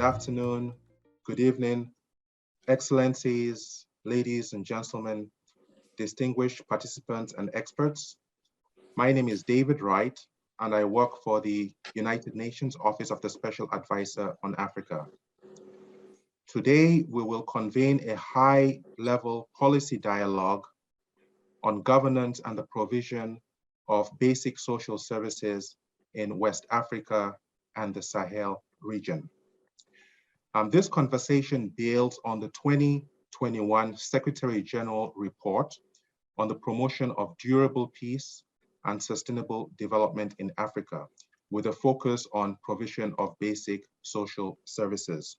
afternoon, good evening, excellencies, ladies and gentlemen, distinguished participants and experts. My name is David Wright, and I work for the United Nations Office of the Special Advisor on Africa. Today, we will convene a high-level policy dialogue on governance and the provision of basic social services in West Africa and the Sahel region. This conversation builds on the 2021 Secretary General report on the promotion of durable peace and sustainable development in Africa, with a focus on provision of basic social services.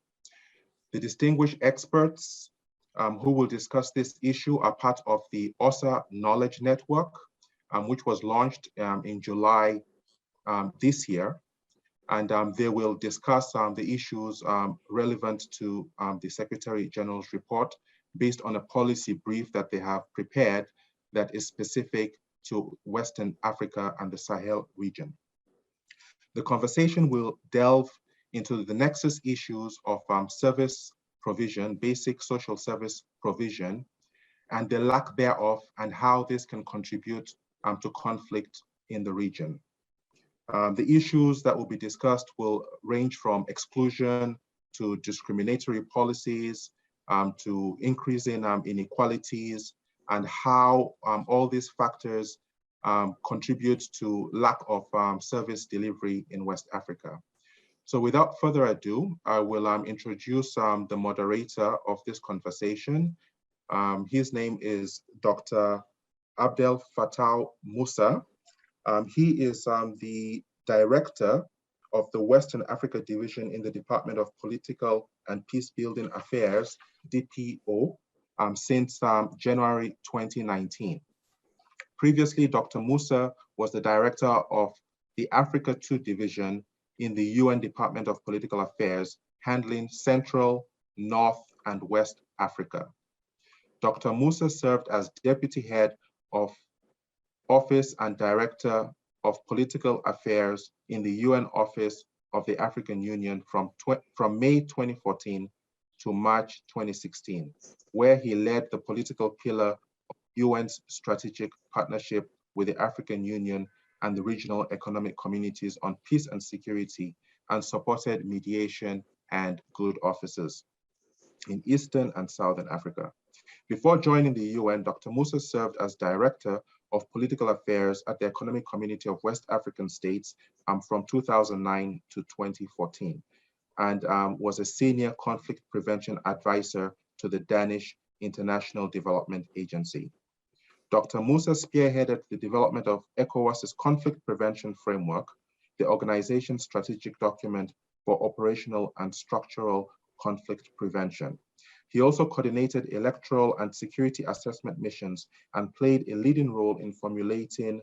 The distinguished experts who will discuss this issue are part of the OSAA Knowledge Network, which was launched in July this year. And they will discuss the issues relevant to the Secretary General's report based on a policy brief that they have prepared that is specific to Western Africa and the Sahel region. The conversation will delve into the nexus issues of service provision, basic social service provision, and the lack thereof, and how this can contribute to conflict in the region. The issues that will be discussed will range from exclusion to discriminatory policies, to increasing inequalities, and how all these factors contribute to lack of service delivery in West Africa. So without further ado, I will introduce the moderator of this conversation. His name is Dr. Abdel Fattah Musa. He is the director of the Western Africa Division in the Department of Political and Peacebuilding Affairs, DPO, since January 2019. Previously, Dr. Musa was the director of the Africa 2 Division in the UN Department of Political Affairs, handling Central, North, and West Africa. Dr. Musa served as deputy head of Office and Director of Political Affairs in the UN Office of the African Union from May 2014 to March 2016, where he led the political pillar of UN's strategic partnership with the African Union and the regional economic communities on peace and security, and supported mediation and good offices in Eastern and Southern Africa. Before joining the UN, Dr. Musa served as Director of Political Affairs at the Economic Community of West African States from 2009 to 2014, and was a Senior Conflict Prevention Advisor to the Danish International Development Agency. Dr. Musa spearheaded the development of ECOWAS's Conflict Prevention Framework, the organization's strategic document for operational and structural conflict prevention. He also coordinated electoral and security assessment missions and played a leading role in formulating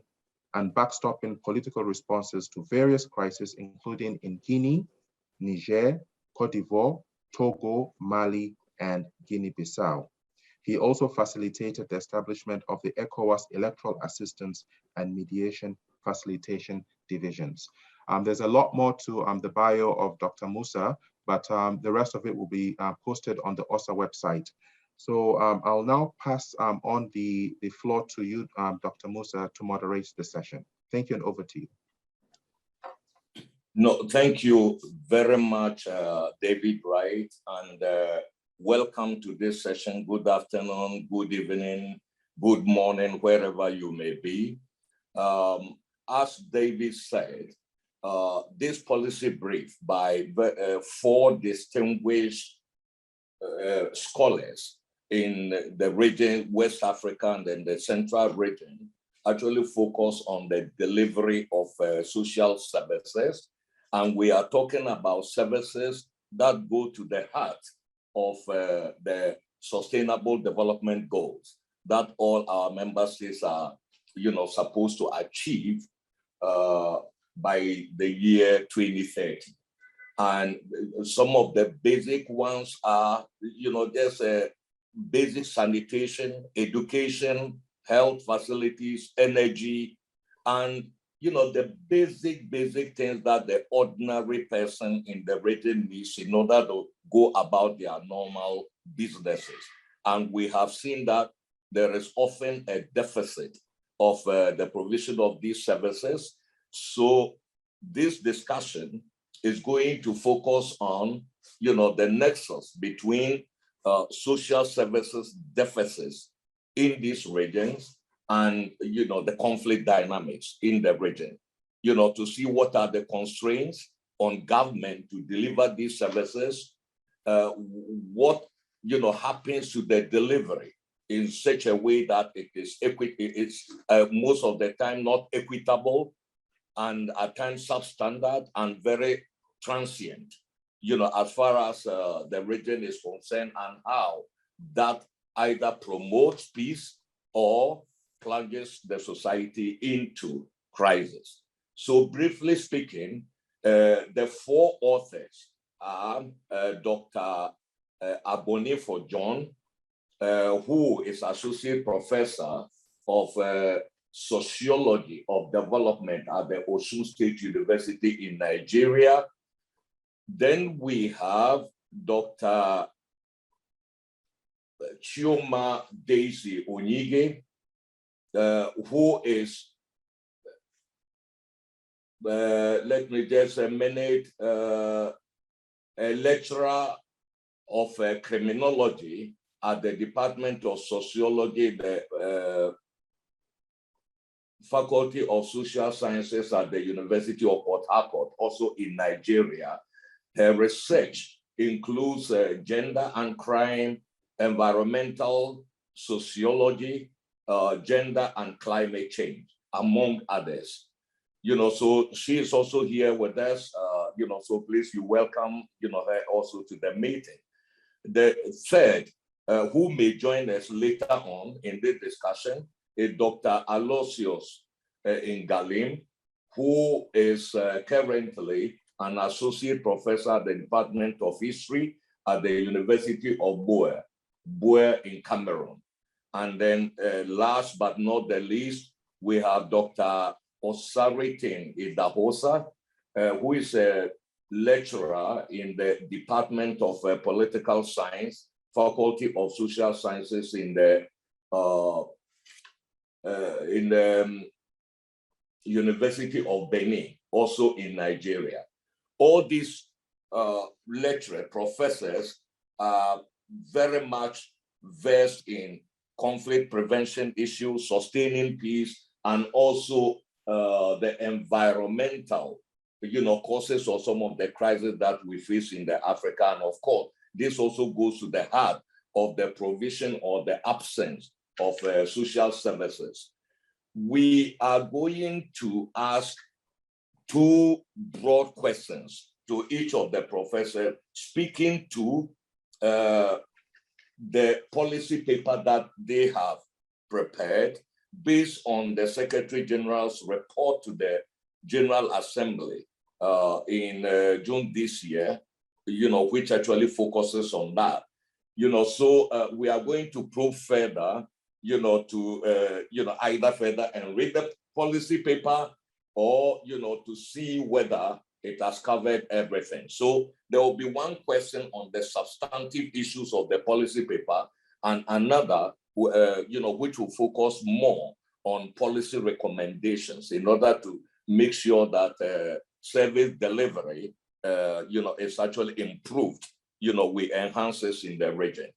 and backstopping political responses to various crises, including in Guinea, Niger, Cote d'Ivoire, Togo, Mali, and Guinea-Bissau. He also facilitated the establishment of the ECOWAS Electoral Assistance and Mediation Facilitation Divisions. There's a lot more to the bio of Dr. Musa, but the rest of it will be posted on the OSAA website. So I'll now pass on the floor to you, Dr. Musa, to moderate the session. Thank you, and over to you. No, thank you very much, David Wright, and welcome to this session. Good afternoon, good evening, good morning, wherever you may be. As David said, this policy brief by 4 distinguished scholars in the region, West Africa and then the Central region, actually focus on the delivery of social services. And we are talking about services that go to the heart of the sustainable development goals that all our member states are, supposed to achieve by the year 2030. And some of the basic ones are, there's basic sanitation, education, health facilities, energy, and the basic things that the ordinary person in the region needs in order to go about their normal businesses. And we have seen that there is often a deficit of the provision of these services. So this discussion is going to focus on, the nexus between social services deficits in these regions and, the conflict dynamics in the region, to see what are the constraints on government to deliver these services, what, happens to the delivery in such a way that it's most of the time not equitable and at times substandard and very transient, as far as the region is concerned, and how that either promotes peace or plunges the society into crisis. So briefly speaking, the four authors are Dr. Abonifo John, who is Associate Professor of Sociology of Development at the Osun State University in Nigeria. Then we have Dr. Chioma Daisy Onyige, who is, let me just a minute, a lecturer of criminology at the Department of Sociology, the Faculty of Social Sciences at the University of Port Harcourt, also in Nigeria. Her research includes gender and crime, environmental sociology, gender and climate change, among others. So she is also here with us, so please, you welcome, her also to the meeting. The third, who may join us later on in this discussion, is Dr. Aloysius Ngalim, who is currently an associate professor at the Department of History at the University of Bouer in Cameroon. And then last but not the least, we have Dr. Osaritin Idahosa, who is a lecturer in the Department of Political Science, Faculty of Social Sciences in the University of Benin, also in Nigeria. All these lecturers, professors are very much versed in conflict prevention issues, sustaining peace, and also the environmental, causes of some of the crises that we face in the Africa. And of course, this also goes to the heart of the provision or the absence of social services. We are going to ask two broad questions to each of the professors, speaking to the policy paper that they have prepared based on the Secretary General's report to the General Assembly in June this year, which actually focuses on that. So we are going to probe further, to, either further and read the policy paper or, to see whether it has covered everything. So there will be one question on the substantive issues of the policy paper and another, which will focus more on policy recommendations in order to make sure that service delivery, is actually improved, with enhances in the region.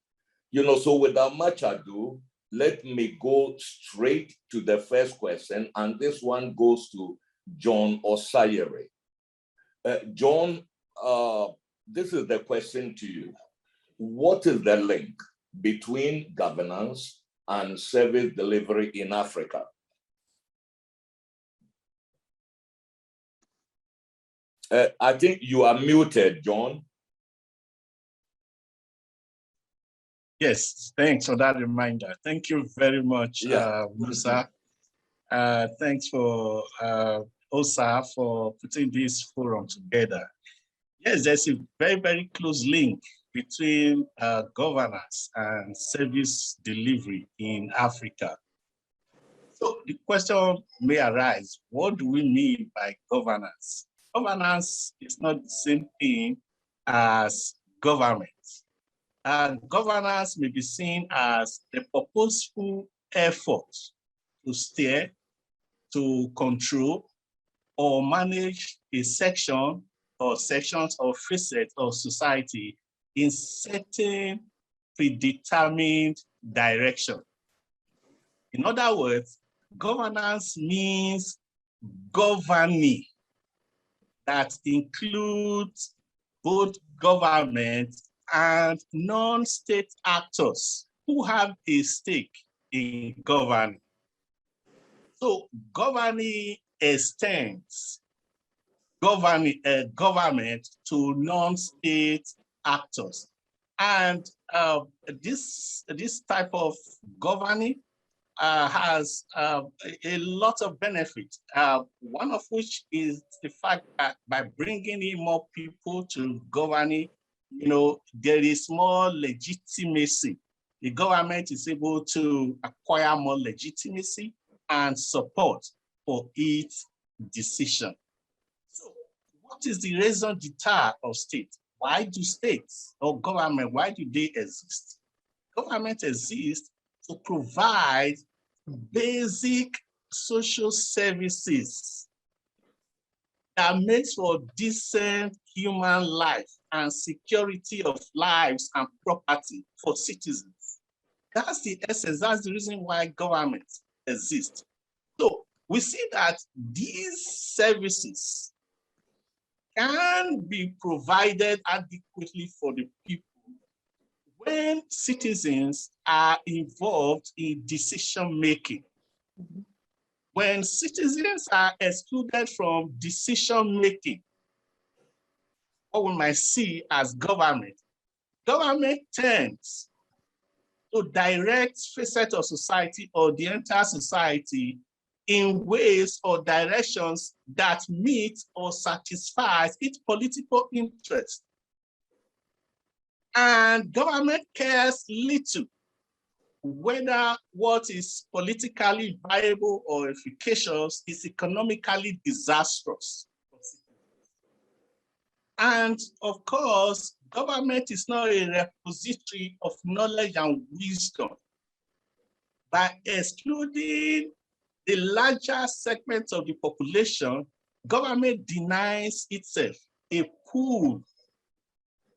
So without much ado, let me go straight to the first question, and this one goes to John Osayere. John, this is the question to you. What is the link between governance and service delivery in Africa? I think you are muted, John. Yes, thanks for that reminder. Thank you very much, Musa. Thanks for OSAA for putting this forum together. Yes, there's a very, very close link between governance and service delivery in Africa. So the question may arise, what do we mean by governance? Governance is not the same thing as government. Governance may be seen as the purposeful effort to steer, to control, or manage a section or sections or facets of society in certain predetermined direction. In other words, governance means governing that includes both government and non-state actors who have a stake in governing. So governing extends government to non-state actors. And this type of governing has a lot of benefits, one of which is the fact that by bringing in more people to governing, there is more legitimacy. The government is able to acquire more legitimacy and support for its decision. So what is the raison d'etre of state? Why do states or government, why do they exist? Government exists to provide basic social services that makes for decent human life and security of lives and property for citizens. That's the essence, that's the reason why government exists. So we see that these services can be provided adequately for the people when citizens are involved in decision-making. When citizens are excluded from decision-making, what we might see as government tends to direct facet of society or the entire society in ways or directions that meet or satisfies its political interest. And government cares little whether what is politically viable or efficacious is economically disastrous. And of course, government is not a repository of knowledge and wisdom. By excluding the larger segments of the population, government denies itself a pool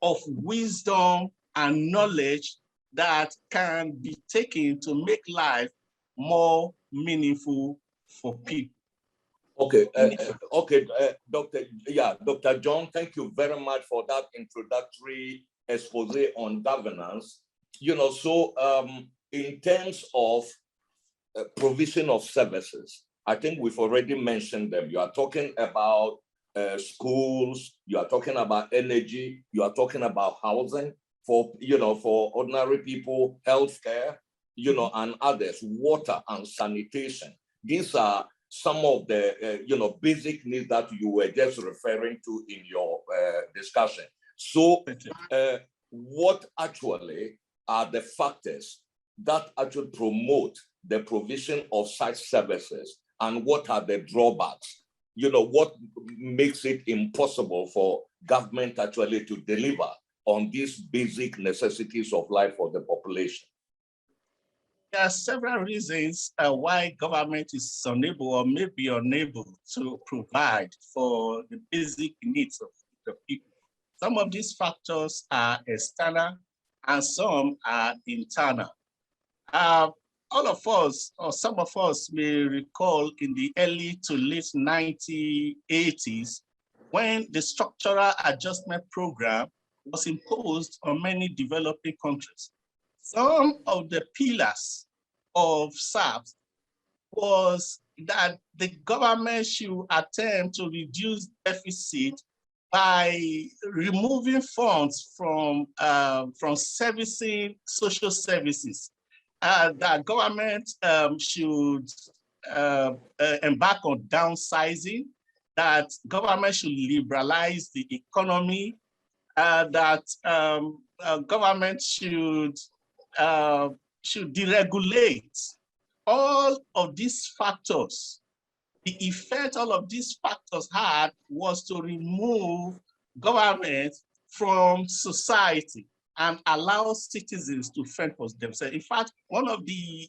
of wisdom and knowledge that can be taken to make life more meaningful for people. Okay, Dr. John, thank you very much for that introductory expose on governance. In terms of provision of services, I think we've already mentioned them. You are talking about schools, you are talking about energy, you are talking about housing for ordinary people, healthcare, and others, water and sanitation. These are some of the basic needs that you were just referring to in your discussion. So what actually are the factors that actually promote the provision of such services, and what are the drawbacks? What makes it impossible for government actually to deliver on these basic necessities of life for the population? There are several reasons why government is unable or may be unable to provide for the basic needs of the people. Some of these factors are external and some are internal. All of us, or some of us, may recall in the early to late 1980s when the structural adjustment program was imposed on many developing countries. Some of the pillars of SAPS was that the government should attempt to reduce deficit by removing funds from servicing social services. That government should embark on downsizing, that government should liberalize the economy, that government should deregulate all of these factors, the effect all of these factors had was to remove government from society and allow citizens to fend for themselves. In fact, one of the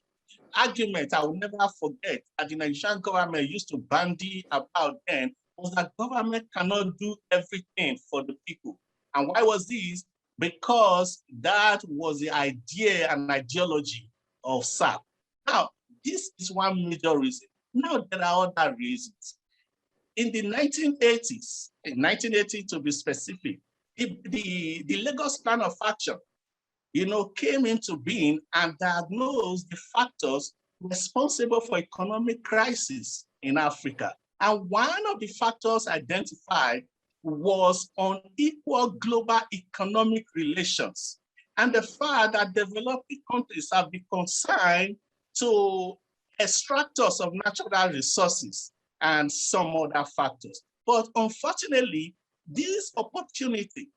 arguments I will never forget that the Nigerian government used to bandy about then was that government cannot do everything for the people. And why was this? Because that was the idea and ideology of SAP. Now, this is one major reason. Now, there are other reasons. In the 1980s, in 1980 to be specific, the Lagos Plan of Action, came into being and diagnosed the factors responsible for economic crisis in Africa. And one of the factors identified was unequal global economic relations and the fact that developing countries have been consigned to extractors of natural resources and some other factors. But unfortunately, this opportunity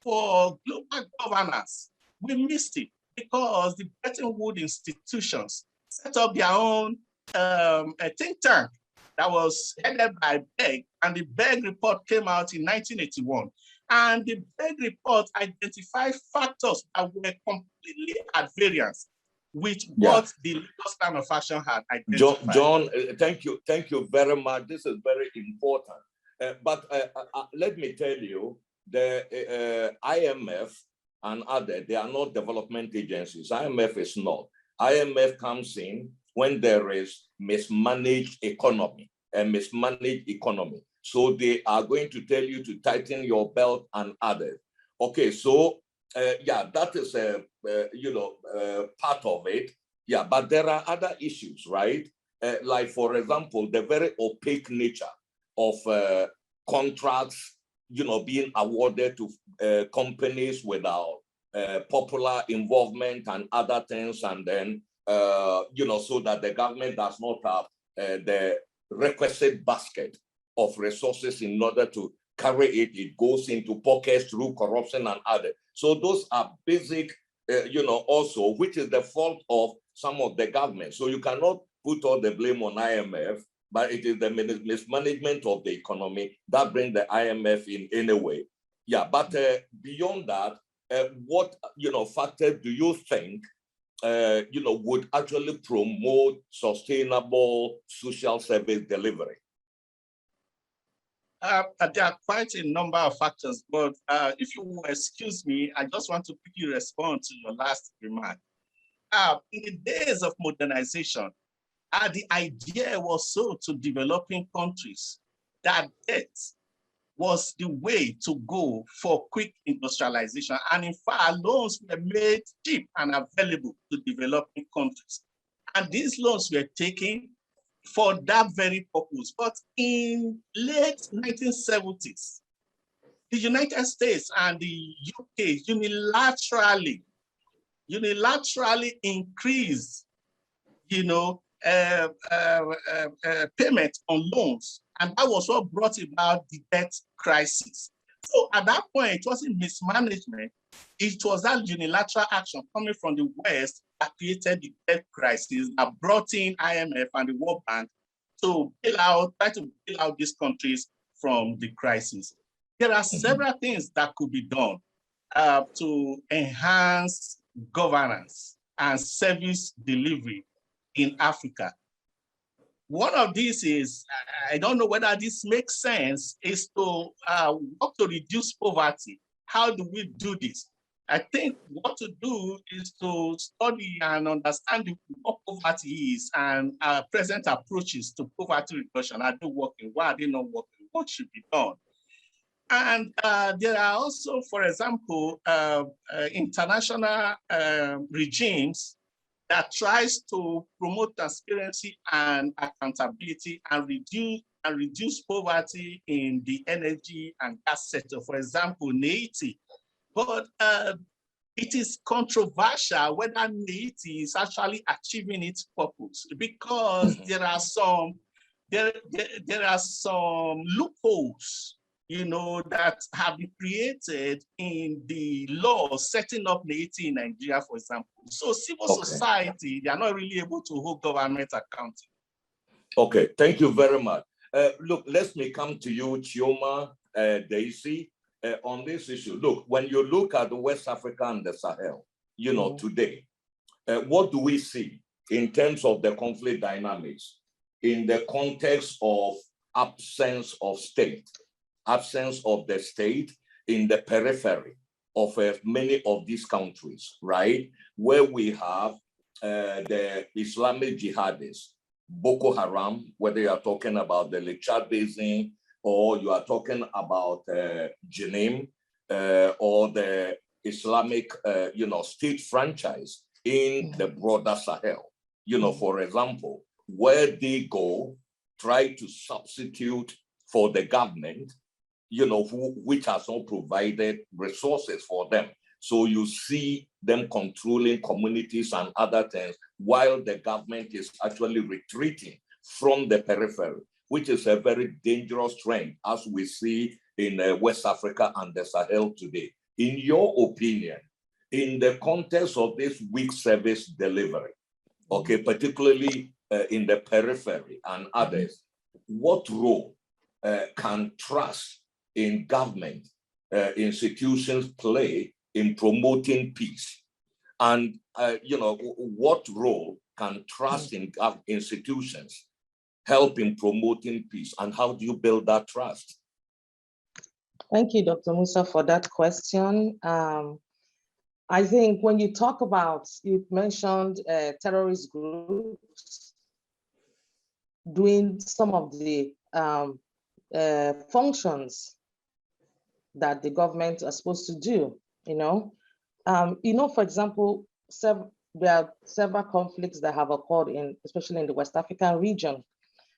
for global governance, we missed it because the Bretton Woods institutions set up their own think tank that was headed by Begg, and the Begg report came out in 1981. And the Begg report identified factors that were completely at variance with what the Lagos Plan of Action had identified. John, thank you very much. This is very important. But let me tell you, the IMF and others, they are not development agencies. IMF is not. IMF comes in when there is mismanaged economy. So they are going to tell you to tighten your belt and others. Okay, so that is part of it. Yeah, but there are other issues, right? Like, for example, the very opaque nature of contracts, being awarded to companies without popular involvement and other things, and then so that the government does not have the requisite basket of resources in order to carry it. It goes into pockets through corruption and others. So those are basic, also, which is the fault of some of the government. So you cannot put all the blame on IMF, but it is the mismanagement of the economy that brings the IMF in anyway. Yeah, but beyond that, what factors do you think would actually promote sustainable social service delivery? There are quite a number of factors, but if you will excuse me, I just want to quickly respond to your last remark. In the days of modernization, the idea was so to developing countries that debt was the way to go for quick industrialization. And in fact, loans were made cheap and available to developing countries. And these loans were taken for that very purpose. But in late 1970s, the United States and the UK unilaterally increased, payment on loans. And that was what brought about the debt crisis. So at that point, it wasn't mismanagement. It was that unilateral action coming from the West that created the debt crisis, that brought in IMF and the World Bank to try to bail out these countries from the crisis. There are several things that could be done to enhance governance and service delivery in Africa. One of these is, I don't know whether this makes sense, is to work to reduce poverty. How do we do this? I think what to do is to study and understand what poverty is and present approaches to poverty reduction. Are they working? Why are they not working? What should be done? And there are also, for example, international regimes that tries to promote transparency and accountability and reduce poverty in the energy and gas sector. For example, Haiti. But it is controversial whether Haiti is actually achieving its purpose, because there are some loopholes, that have been created in the law setting up Haiti in Nigeria, for example. So civil society, they are not really able to hold government accountable. Okay, thank you very much. Look, let me come to you, Chioma, Daisy, on this issue. Look, when you look at the West Africa and the Sahel, today, what do we see in terms of the conflict dynamics in the context of absence of state, absence of the state in the periphery of many of these countries, right? Where we have the Islamic jihadists, Boko Haram, whether you are talking about the Lake Chad Basin or you are talking about Jenin or the Islamic, state franchise in the broader Sahel. For example, where they go, try to substitute for the government, which has not provided resources for them. So you see them controlling communities and other things while the government is actually retreating from the periphery, which is a very dangerous trend as we see in West Africa and the Sahel today. In your opinion, in the context of this weak service delivery, particularly in the periphery and others, what role can trust in government institutions play in promoting peace? And, what role can trust in institutions help in promoting peace? And how do you build that trust? Thank you, Dr. Musa, for that question. I think when you talk about, you mentioned terrorist groups doing some of the functions that the government are supposed to do, for example, there are several conflicts that have occurred especially in the West African region.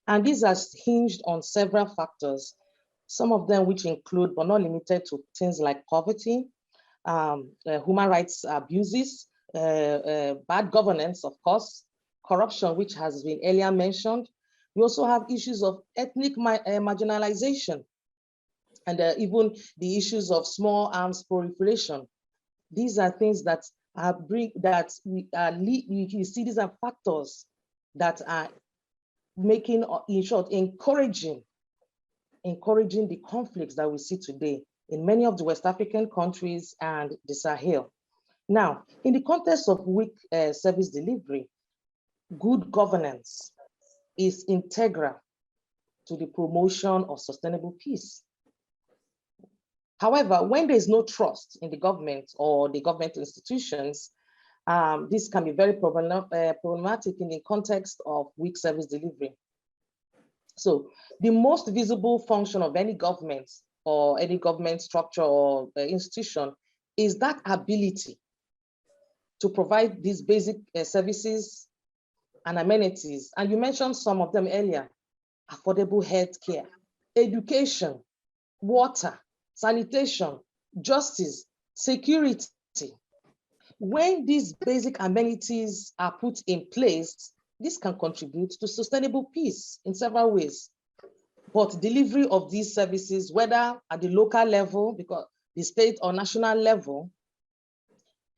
And these are hinged on several factors, some of them which include, but not limited to, things like poverty, human rights abuses, bad governance, of course, corruption, which has been earlier mentioned. We also have issues of ethnic marginalization, and even the issues of small arms proliferation. These are things that you see, these are factors that are making, in short, encouraging the conflicts that we see today in many of the West African countries and the Sahel. Now, in the context of weak service delivery, good governance is integral to the promotion of sustainable peace. However, when there is no trust in the government or the government institutions, this can be very problematic in the context of weak service delivery. So the most visible function of any government or any government structure or institution is that ability to provide these basic services and amenities. And you mentioned some of them earlier: affordable healthcare, education, water, sanitation, justice, security. When these basic amenities are put in place, this can contribute to sustainable peace in several ways. But delivery of these services, whether at the local level, because the state or national level,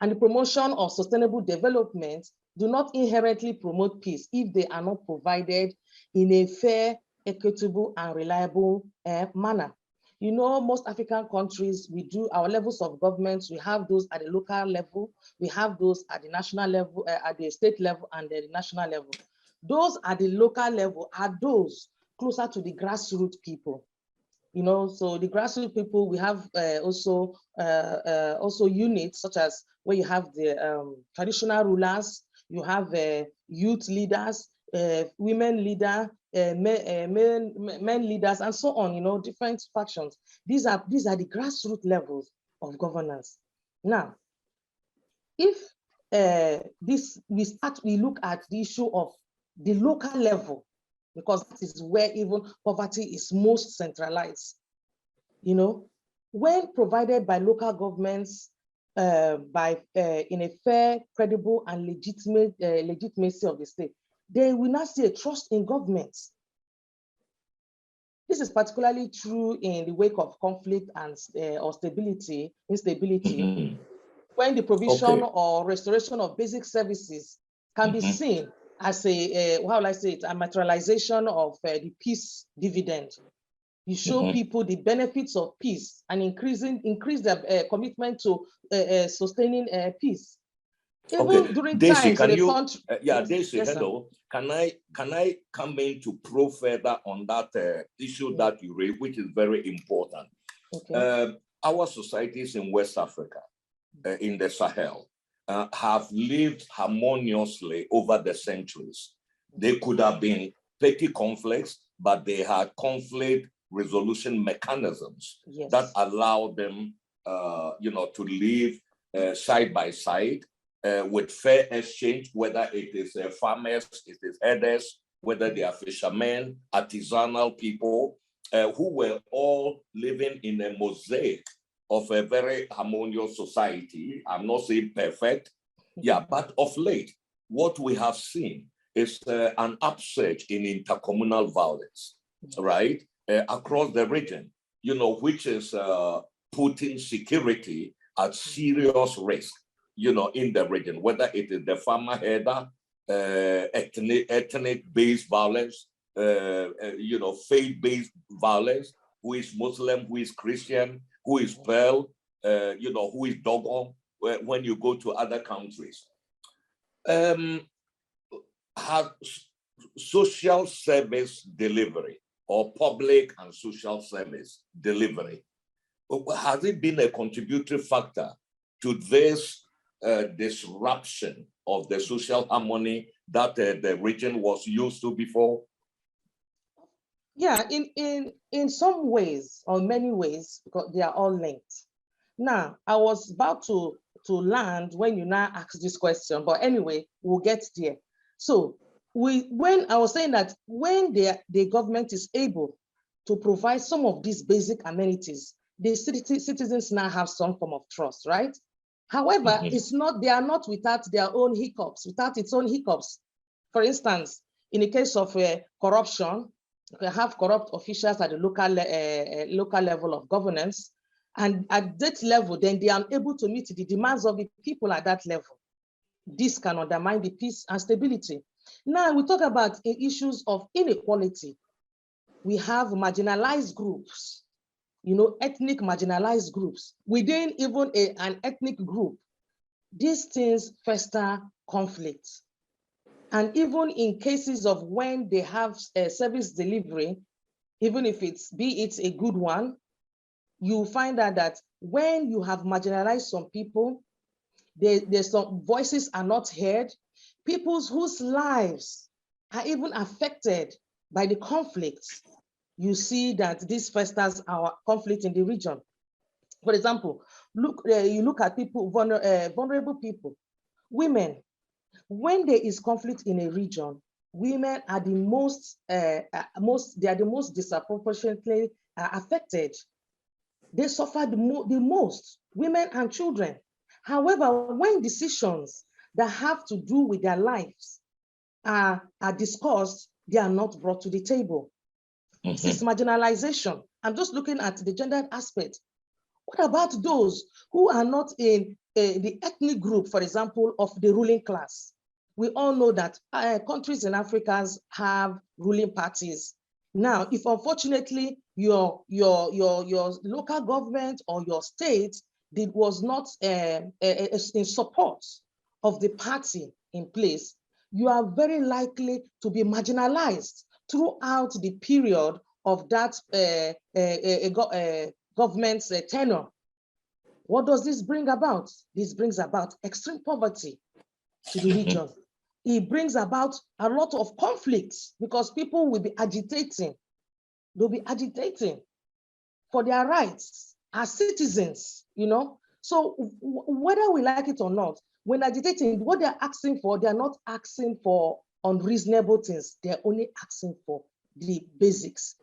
and the promotion of sustainable development do not inherently promote peace if they are not provided in a fair, equitable, and reliable manner. Most African countries, we do our levels of government. We have those at the local level, we have those at the national level, at the state level, and the national level. Those at the local level are those closer to the grassroots people. So the grassroots people, we have also units such as where you have the traditional rulers, you have youth leaders, women leaders, men leaders, and so on. Different factions. These are the grassroots levels of governance. Now, if we look at the issue of the local level, because this is where even poverty is most centralized. When provided by local governments, in a fair, credible, and legitimacy of the state, they will not see a trust in governments. This is particularly true in the wake of conflict and or instability, when the provision or restoration of basic services can be seen as a, how will I say it, a materialization of the peace dividend. You show people the benefits of peace and increase their commitment to sustaining peace. Even during Daisy, times can in you, a country. Daisy, yes, hello. Can I come in to probe further on that issue that you raised, which is very important? Okay. Our societies in West Africa, in the Sahel, have lived harmoniously over the centuries. They could have been petty conflicts, but they had conflict resolution mechanisms that allow them, to live side by side with fair exchange, whether it is farmers, it is herders, whether they are fishermen, artisanal people, who were all living in a mosaic of a very harmonious society. I'm not saying perfect, but of late, what we have seen is an upsurge in intercommunal violence, right, across the region, which is putting security at serious risk, in the region, whether it is the farmer herder, ethnic-based violence, faith-based violence, who is Muslim, who is Christian, who is Pearl, who is Dogon, when you go to other countries. Have social service delivery or public and social service delivery, has it been a contributory factor to this disruption of the social harmony that the region was used to before? Yeah, in some ways or many ways, because they are all linked. Now, I was about to land when you now ask this question, but anyway, we'll get there. So when I was saying that when the government is able to provide some of these basic amenities, the citizens now have some form of trust, right? However, they are not without their own hiccups, without its own hiccups. For instance, in the case of corruption, you can have corrupt officials at the local level of governance, and at that level, then they are able to meet the demands of the people at that level. This can undermine the peace and stability. Now we talk about issues of inequality. We have marginalized groups, ethnic marginalized groups within even an ethnic group. These things fester conflict. And even in cases of when they have a service delivery, even if be it a good one, you find out that when you have marginalized some people, there's some voices are not heard, people's whose lives are even affected by the conflicts. You see that this festers our conflict in the region. For example, you look at people, vulnerable people, women. When there is conflict in a region, women are the most disproportionately affected. They suffer the most, women and children. However, when decisions that have to do with their lives are discussed, they are not brought to the table. This is marginalization. I'm just looking at the gender aspect. What about those who are not in the ethnic group, for example, of the ruling class? We all know that countries in Africa have ruling parties. Now, if unfortunately your local government or your state was not in support of the party in place, you are very likely to be marginalized throughout the period of that government's tenure. What does this bring about? This brings about extreme poverty to the region. It brings about a lot of conflicts because people will be agitating. They'll be agitating for their rights as citizens, So whether we like it or not, when agitating, what they're asking for, they're not asking for unreasonable things. They're only asking for the basics.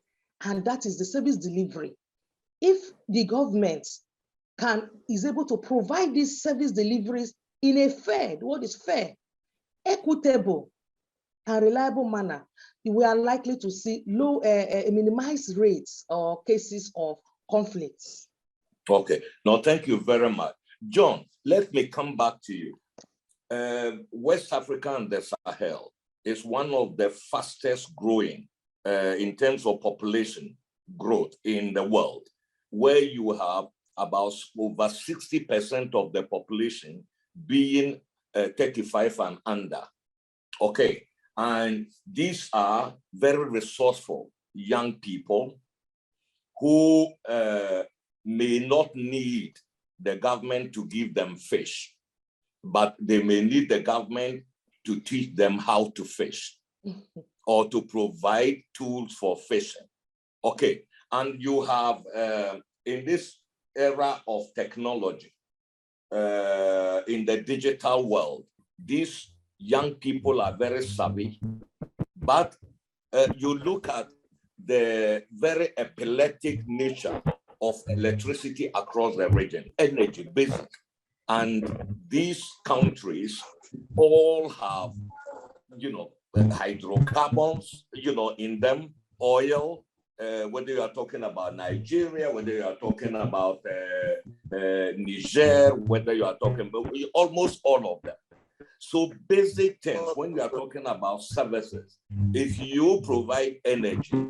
And that is the service delivery. If the government is able to provide these service deliveries in a fair, what is fair, equitable, and reliable manner, we are likely to see low, minimized rates or cases of conflicts. Okay, no, thank you very much. John, let me come back to you. West Africa and the Sahel is one of the fastest growing in terms of population growth in the world, where you have about over 60% of the population being 35 and under. Okay, and these are very resourceful young people who may not need the government to give them fish, but they may need the government to teach them how to fish or to provide tools for fishing. Okay, and you have, in this era of technology, in the digital world, these young people are very savvy, but you look at the very epileptic nature of electricity across the region, energy, basic. And these countries all have, hydrocarbons, in them, oil, whether you are talking about Nigeria, whether you are talking about Niger, whether you are talking about almost all of them. So basic things, when you are talking about services, if you provide energy,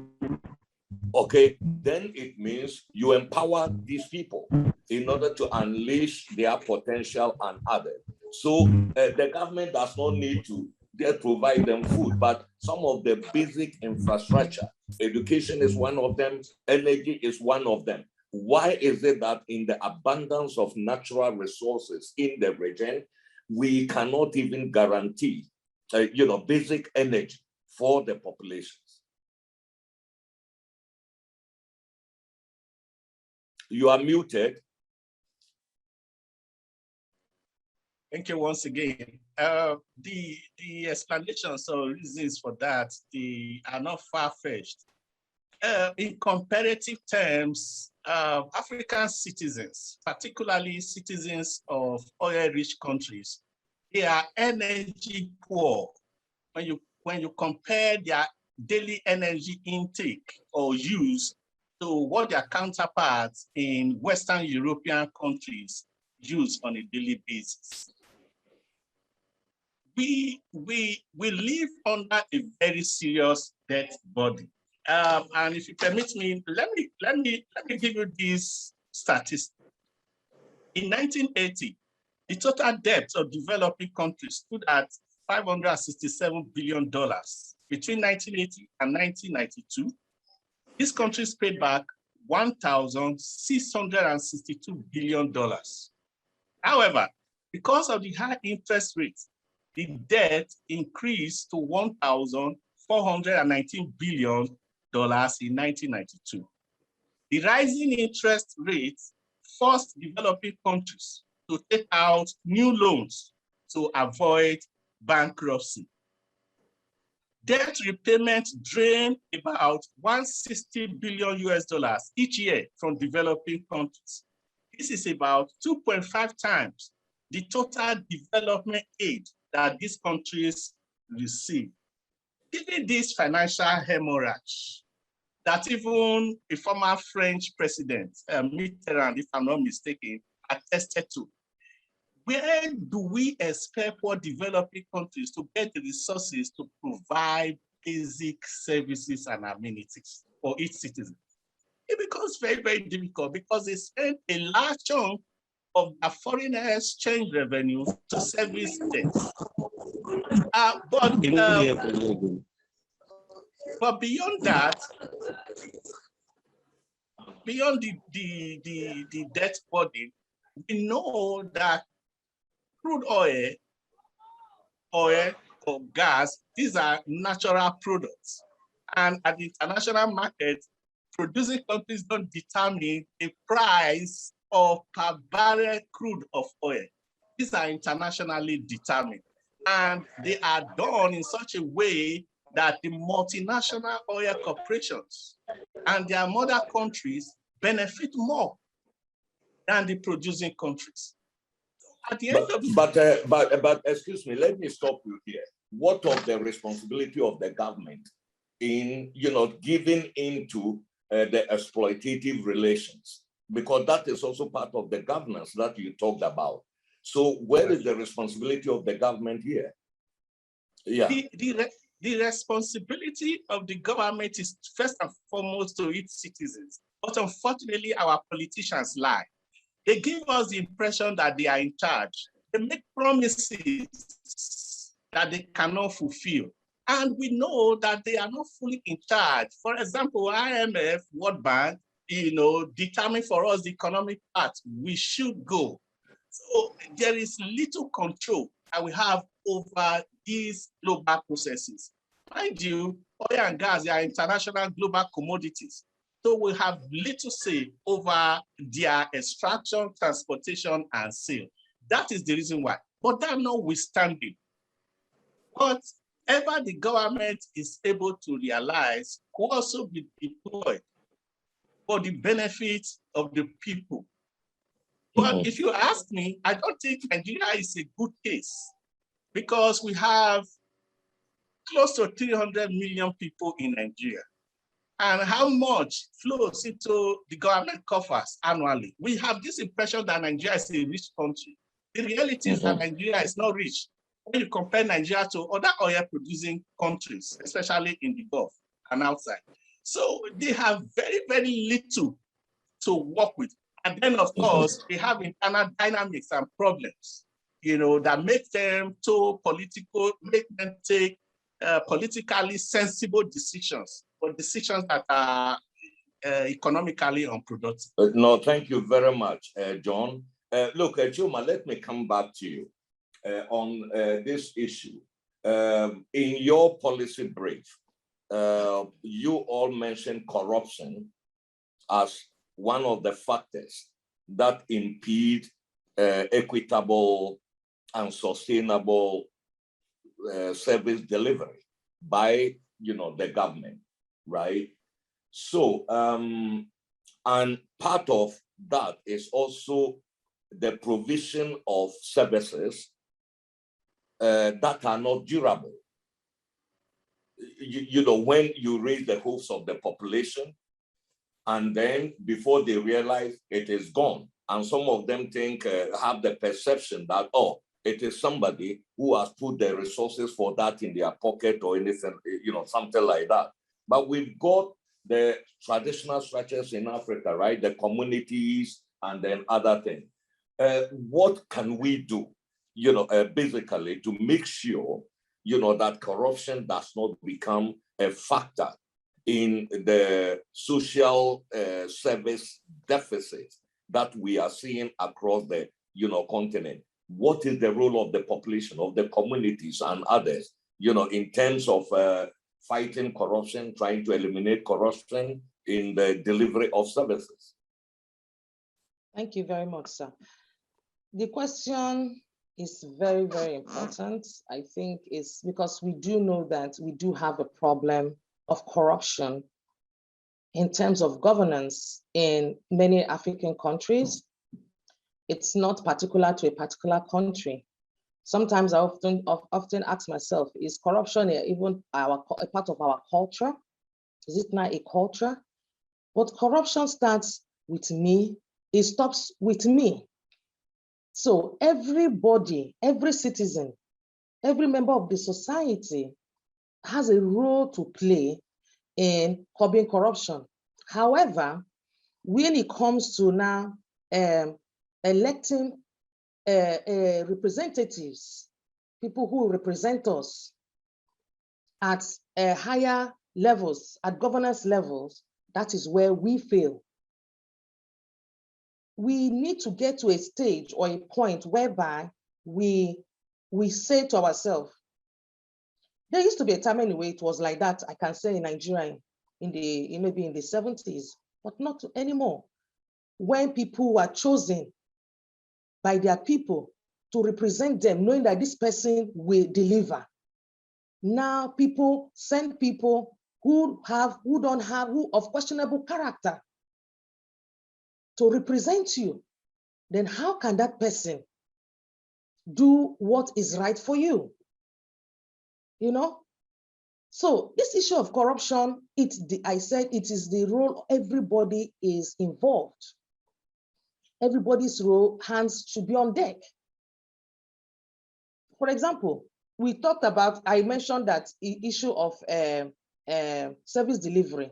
okay, then it means you empower these people in order to unleash their potential and others. So the government does not need to provide them food, but some of the basic infrastructure, education is one of them, energy is one of them. Why is it that in the abundance of natural resources in the region, we cannot even guarantee, basic energy for the populations? You are muted. Thank you once again. The explanations or reasons for that, they are not far-fetched. In comparative terms, African citizens, particularly citizens of oil-rich countries, they are energy poor. When you compare their daily energy intake or use to what their counterparts in Western European countries use on a daily basis. We live under a very serious debt burden. And if you permit me, let me give you this statistic. In 1980, the total debt of developing countries stood at $567 billion. Between 1980 and 1992, these countries paid back $1,662 billion. However, because of the high interest rates, the debt increased to $1,419 billion in 1992. The rising interest rates forced developing countries to take out new loans to avoid bankruptcy. Debt repayment drained about $160 billion each year from developing countries. This is about 2.5 times the total development aid that these countries receive. Given this financial hemorrhage that even a former French president, Mitterrand, if I'm not mistaken, attested to, where do we expect for developing countries to get the resources to provide basic services and amenities for each citizen? It becomes very, very difficult because they spend a large chunk of their foreign exchange revenue to service debt. But beyond that, beyond the debt burden, we know that crude oil or gas, these are natural products. And at the international market, producing countries don't determine the price of per barrel crude of oil. These are internationally determined. And they are done in such a way that the multinational oil corporations and their mother countries benefit more than the producing countries. At the end of but excuse me, let me stop you here. what of the responsibility of the government in, giving into the exploitative relations? Because that is also part of the governance that you talked about. So where is the responsibility of the government here? Yeah. The responsibility of the government is first and foremost to its citizens. But unfortunately, our politicians lie. They give us the impression that they are in charge. They make promises that they cannot fulfill. And we know that they are not fully in charge. For example, IMF, World Bank, determine for us the economic path we should go. So there is little control that we have over these global processes. Mind you, oil and gas, they are international global commodities. So we have little say over their extraction, transportation, and sale. That is the reason why. But that notwithstanding, whatever the government is able to realize could also be deployed for the benefit of the people. But if you ask me, I don't think Nigeria is a good case because we have close to 300 million people in Nigeria. And how much flows into the government coffers annually? We have this impression that Nigeria is a rich country. The reality is that Nigeria is not rich. When you compare Nigeria to other oil-producing countries, especially in the Gulf and outside. So they have very, very little to work with. And then, of course, they have internal dynamics and problems, that make them too political, make them take politically sensible decisions, or decisions that are economically unproductive. No, thank you very much, John. Look, Chuma, let me come back to you on this issue. In your policy brief, you all mentioned corruption as one of the factors that impede equitable and sustainable service delivery by, the government, right? So, and part of that is also the provision of services that are not durable. When you raise the hopes of the population, and then before they realize it is gone, and some of them have the perception that, it is somebody who has put the resources for that in their pocket or anything, something like that. But we've got the traditional structures in Africa, right? The communities and then other things. What can we do, basically to make sure, that corruption does not become a factor in the social service deficit that we are seeing across the, continent? What is the role of the population, of the communities and others, in terms of fighting corruption, trying to eliminate corruption in the delivery of services? Thank you very much, sir. The question is very, very important. I think it's because we do know that we do have a problem of corruption in terms of governance in many African countries. It's not particular to a particular country. Sometimes I often ask myself, is corruption even a part of our culture? Is it not a culture? But corruption starts with me, it stops with me. So everybody, every citizen, every member of the society has a role to play in curbing corruption. However, when it comes to now electing representatives, people who represent us at higher levels, at governance levels, that is where we fail. We need to get to a stage or a point whereby we say to ourselves, there used to be a time anyway, it was like that, I can say in Nigeria, maybe in the 70s, but not anymore. When people were chosen by their people to represent them, knowing that this person will deliver. Now people send people who of questionable character to represent you. Then how can that person do what is right for you? you know? So this issue of corruption, I said it is the role, everybody is involved. Everybody's role, hands should be on deck. For example, we talked about, I mentioned that issue of service delivery,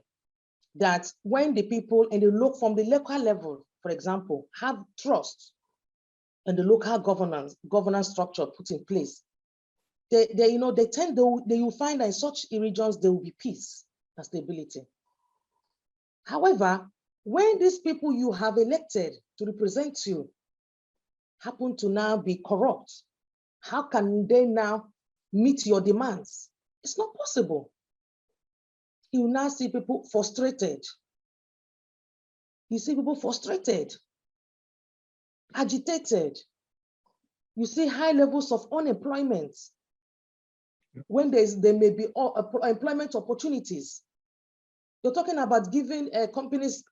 that when the people from the local level, for example, have trust in the local governance structure put in place, you'll find that in such regions, there will be peace and stability. However, when these people you have elected to represent you happen to now be corrupt, how can they now meet your demands? It's not possible. You now see people frustrated. You see people frustrated, agitated. You see high levels of unemployment when there may be employment opportunities. You're talking about giving companies,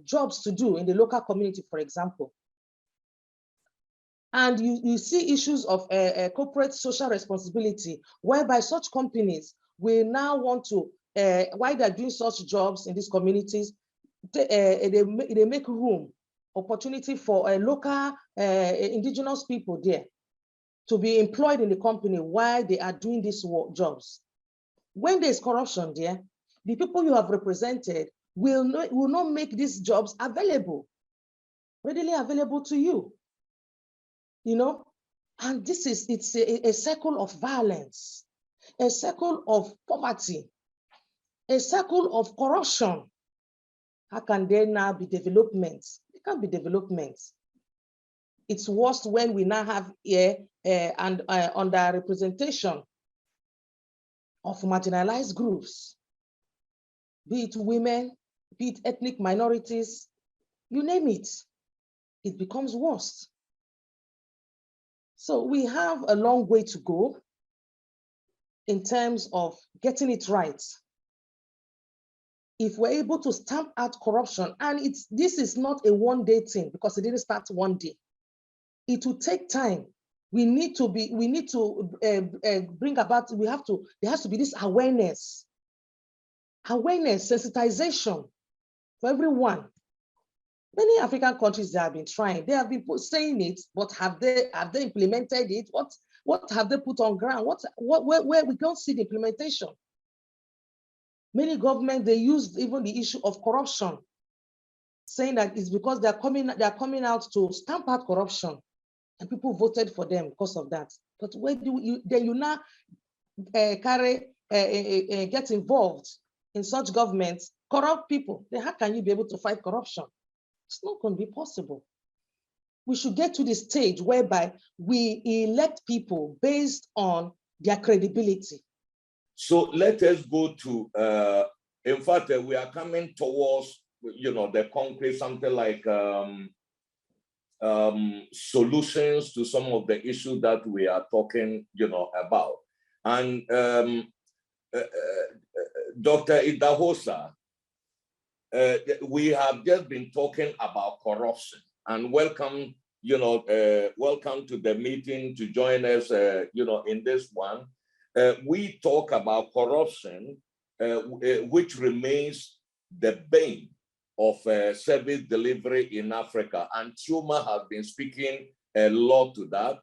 jobs to do in the local community, for example. And you see issues of corporate social responsibility, whereby such companies will now want to, while they're doing such jobs in these communities, they make room, opportunity for local indigenous people there to be employed in the company while they are doing these jobs. When there's corruption there, the people you have represented will not make these jobs readily available to you. You know, and it's a circle of violence, a circle of poverty, a circle of corruption. How can there now be development? There can't be development. It's worse when we now have underrepresentation of marginalized groups, be it women, be it ethnic minorities, you name it, it becomes worse. So we have a long way to go in terms of getting it right. If we're able to stamp out corruption, and this is not a one-day thing because it didn't start one day. It will take time. We need to bring about, there has to be this awareness, sensitization for everyone. Many African countries, they have been trying, they have been saying it, but have they implemented it? What have they put on ground? Where we don't see the implementation. Many governments, they use even the issue of corruption, saying that it's because they're coming out to stamp out corruption, and people voted for them because of that. But where do you now get involved in such governments, corrupt people? Then how can you be able to fight corruption? It's not going to be possible. We should get to the stage whereby we elect people based on their credibility. So let us go to, in fact, we are coming towards, the concrete, something like solutions to some of the issues that we are talking, about. And Dr. Idahosa, we have just been talking about corruption, and welcome, welcome to the meeting to join us, in this one. We talk about corruption, which remains the bane of service delivery in Africa. And Chuma has been speaking a lot to that,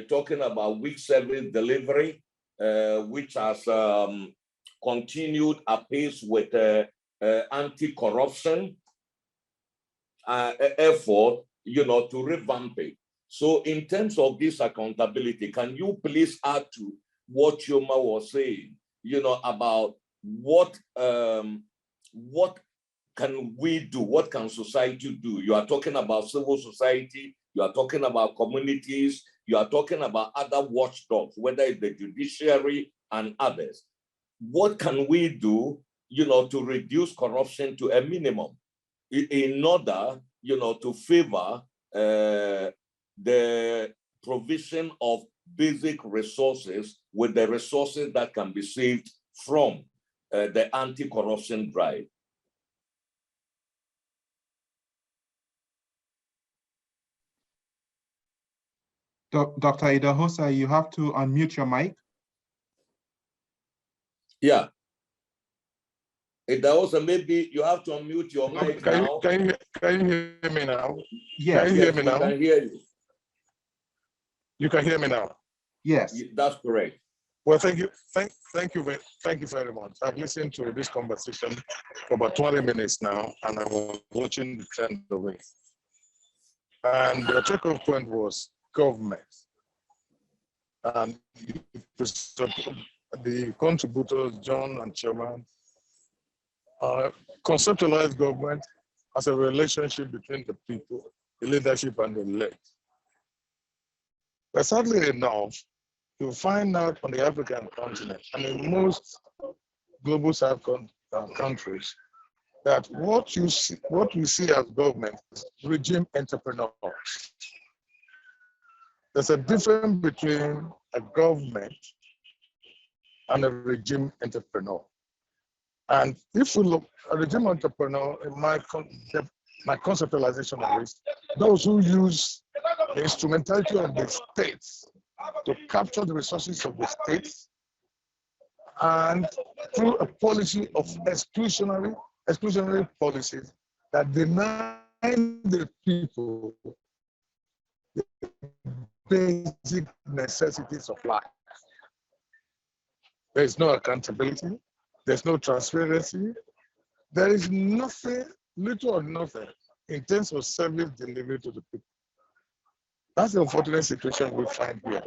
talking about weak service delivery, which has continued apace with anti-corruption effort, to revamp it. So in terms of this accountability, can you please add to what Chuma was saying, about what can we do? What can society do? You are talking about civil society, you are talking about communities, you are talking about other watchdogs, whether it's the judiciary and others. What can we do, to reduce corruption to a minimum in order, to favor the provision of basic resources with the resources that can be saved from the anti-corruption drive? Dr. Idahosa, you have to unmute your mic. Yeah. It also maybe you have to unmute your mic now. Can you hear me now? Yes. Can you hear me now? We can hear you. You can hear me now? Yes. That's correct. Well, thank you very much. I've listened to this conversation for about 20 minutes now, and I was watching the trend of it. And the takeoff point was government. And the contributors, John and Chairman, conceptualized government as a relationship between the people, the leadership, and the elect. But sadly enough, you'll find out on the African continent and in most global South countries that what we see as government is regime entrepreneurs. There's a difference between a government and a regime entrepreneur. And if we look at a regime entrepreneur, in my conceptualization of this, those who use the instrumentality of the states to capture the resources of the states and through a policy of exclusionary policies that deny the people the basic necessities of life. There is no accountability, there's no transparency, there is nothing, little or nothing, in terms of service delivery to the people. That's the unfortunate situation we find here.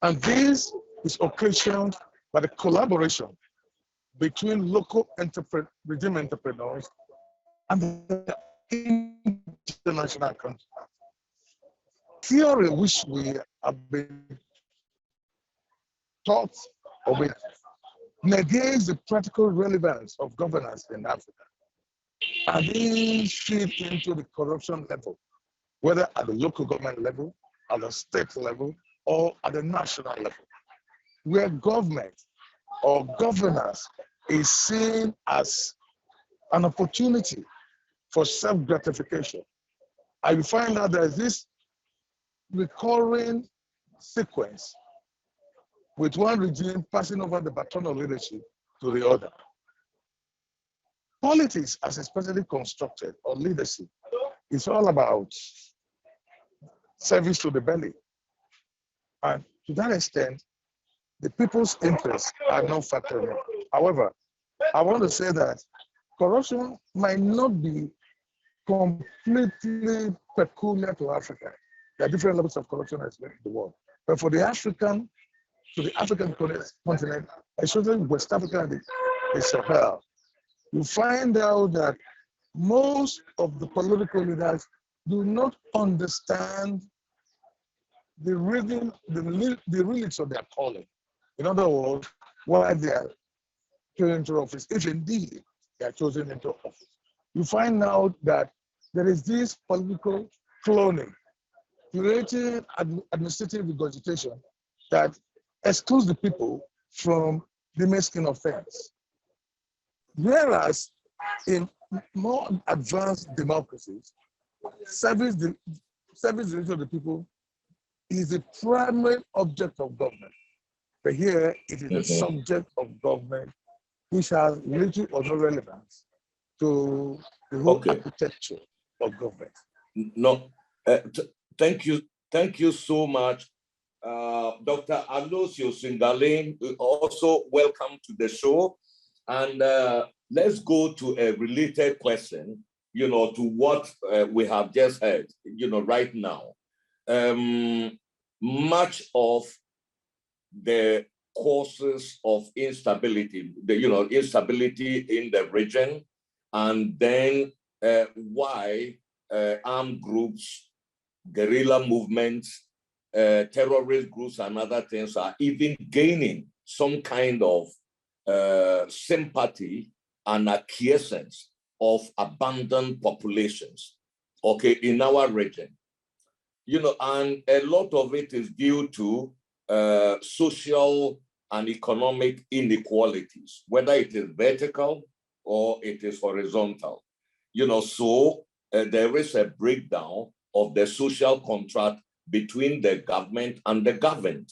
And this is occasioned by the collaboration between local regime entrepreneurs and the international counterparts. Theory which we have been taught or with negates the practical relevance of governance in Africa. And these feed into the corruption level, whether at the local government level, at the state level, or at the national level, where government or governance is seen as an opportunity for self-gratification. And you find out there's this recurring sequence with one regime passing over the baton of leadership to the other. Politics, as especially constructed, or leadership, is all about service to the belly. And to that extent, the people's interests are not factored in. However, I want to say that corruption might not be completely peculiar to Africa. There are different levels of corruption in the world. But for the African continent, especially West Africa and the Sahel, you find out that most of the political leaders do not understand the rhythm, the lyrics of their calling. In other words, why they are chosen into office, if indeed they are chosen into office. You find out that there is this political cloning, creating administrative regurgitation that excludes the people from the main skin of things. Whereas in more advanced democracies, service to the people is the primary object of government. But here, it is the subject of government which has little or no relevance to the whole architecture of government. No, thank you so much. Dr. Aloysius Singalin, also welcome to the show. And let's go to a related question, to what we have just heard, right now. Much of the causes of instability, instability in the region, and then why armed groups, guerrilla movements, terrorist groups and other things are even gaining some kind of sympathy and acquiescence of abandoned populations, in our region. And a lot of it is due to social and economic inequalities, whether it is vertical or it is horizontal. So there is a breakdown of the social contract between the government and the governed.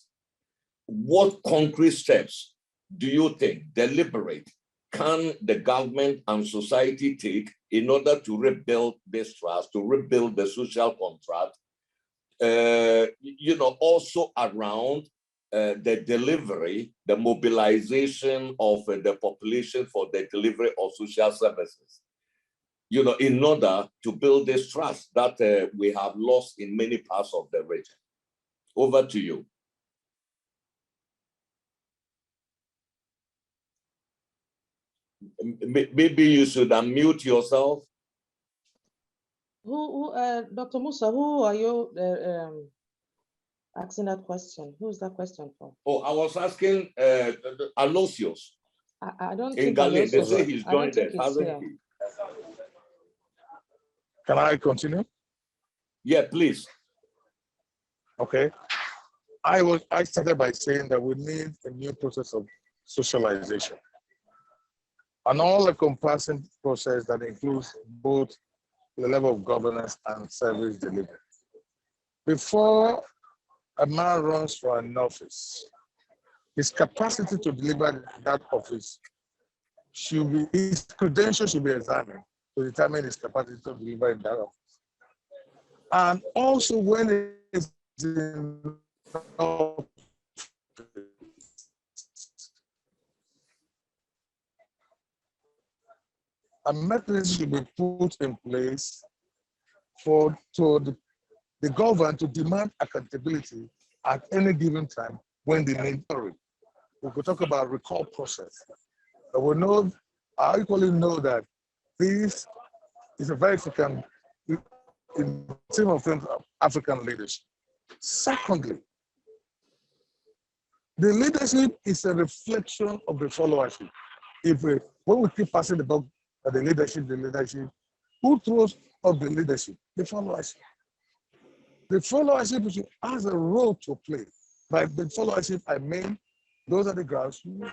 What concrete steps do you think, deliberate, can the government and society take in order to rebuild this trust, to rebuild the social contract, also around the delivery, the mobilization of the population for the delivery of social services, in order to build this trust that we have lost in many parts of the region? Over to you. Maybe you should unmute yourself. Dr. Musa, who are you asking that question? Who's that question for? Oh, I was asking Aloysius. I don't in think Galilee. They say Aloysius- he's I don't joined think us, he's hasn't here. he? Can I continue? Yeah, please. Okay. I started by saying that we need a new process of socialization, an all-encompassing process that includes both the level of governance and service delivery. Before a man runs for an office, his capacity to deliver that office his credentials should be examined to determine his capacity to deliver in that office. And also when it's in office, a mechanism should be put in place for the government to demand accountability at any given time when they need it. We could talk about recall process. But I equally know that this is a very significant in terms of things of African leadership. Secondly, the leadership is a reflection of the followership. When we keep passing the buck, the leadership, who throws up the leadership? The followership. The followership has a role to play. By the followership, I mean those are the grassroots,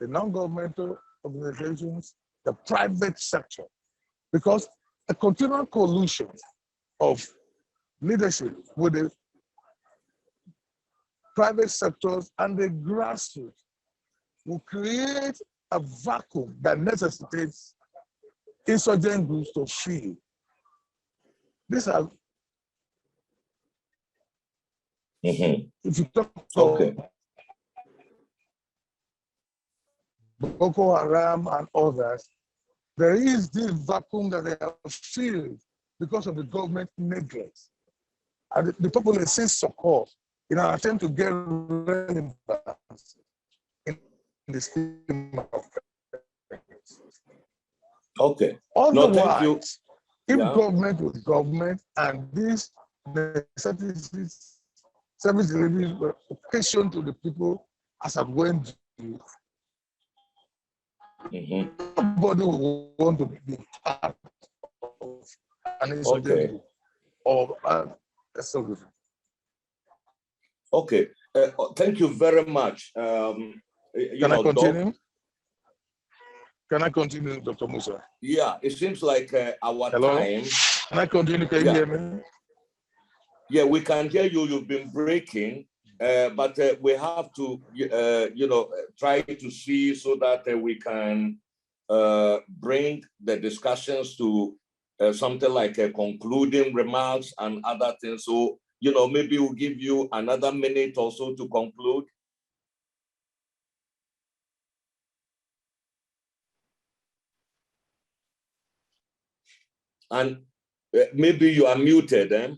the non-governmental organizations, the private sector, because a continual collusion of leadership with the private sectors and the grassroots will create a vacuum that necessitates insurgent groups to fill. These are, if you talk about Boko Haram and others, there is this vacuum that they have filled because of the government neglect. And the populace sees support in an attempt to get relevance in the scheme of things. Okay. Otherwise, no, thank you. If government was government and this necessities, service delivery were occasioned to the people as at when nobody will want to be part of an insurgent group or a solution. Okay, thank you very much. Can I continue? Can I continue, Dr. Musa? Yeah, it seems like our time. Can I continue? Can you hear me? Yeah, we can hear you. You've been breaking, but we have to, try to see so that we can bring the discussions to something like concluding remarks and other things. So, maybe we'll give you another minute or so to conclude. And maybe you are muted, eh?